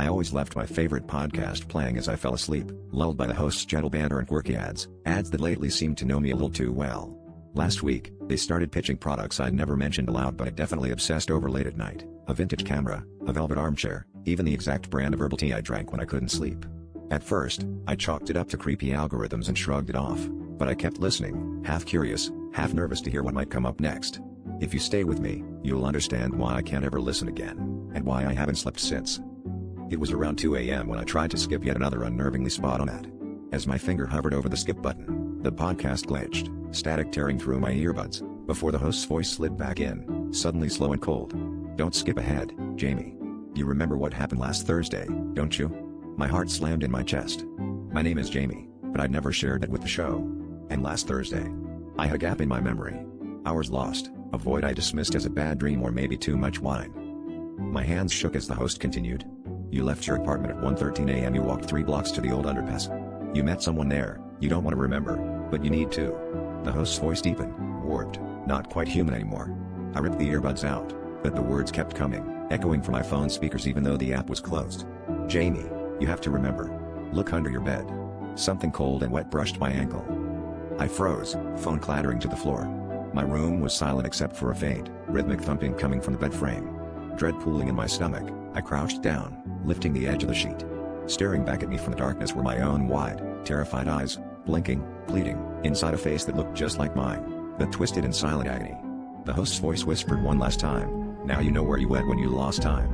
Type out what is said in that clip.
I always left my favorite podcast playing as I fell asleep, lulled by the host's gentle banter and quirky ads that lately seemed to know me a little too well. Last week, they started pitching products I'd never mentioned aloud but I definitely obsessed over late at night: a vintage camera, a velvet armchair, even the exact brand of herbal tea I drank when I couldn't sleep. At first, I chalked it up to creepy algorithms and shrugged it off, but I kept listening, half curious, half nervous to hear what might come up next. If you stay with me, you'll understand why I can't ever listen again, and why I haven't slept since. It was around 2 a.m. when I tried to skip yet another unnervingly spot-on ad. As my finger hovered over the skip button, the podcast glitched, static tearing through my earbuds, before the host's voice slid back in, suddenly slow and cold. "Don't skip ahead, Jamie. You remember what happened last Thursday, don't you?" My heart slammed in my chest. My name is Jamie, but I'd never shared that with the show. And last Thursday, I had a gap in my memory. Hours lost, a void I dismissed as a bad dream or maybe too much wine. My hands shook as the host continued. "You left your apartment at 1:13 a.m. You walked 3 blocks to the old underpass. You met someone there, you don't want to remember, but you need to." The host's voice deepened, warped, not quite human anymore. I ripped the earbuds out, but the words kept coming, echoing from my phone speakers even though the app was closed. "Jamie, you have to remember. Look under your bed." Something cold and wet brushed my ankle. I froze, phone clattering to the floor. My room was silent except for a faint, rhythmic thumping coming from the bed frame. Dread pooling in my stomach, I crouched down, lifting the edge of the sheet. Staring back at me from the darkness were my own wide, terrified eyes, blinking, pleading, inside a face that looked just like mine, but twisted in silent agony. The host's voice whispered one last time, "Now you know where you went when you lost time."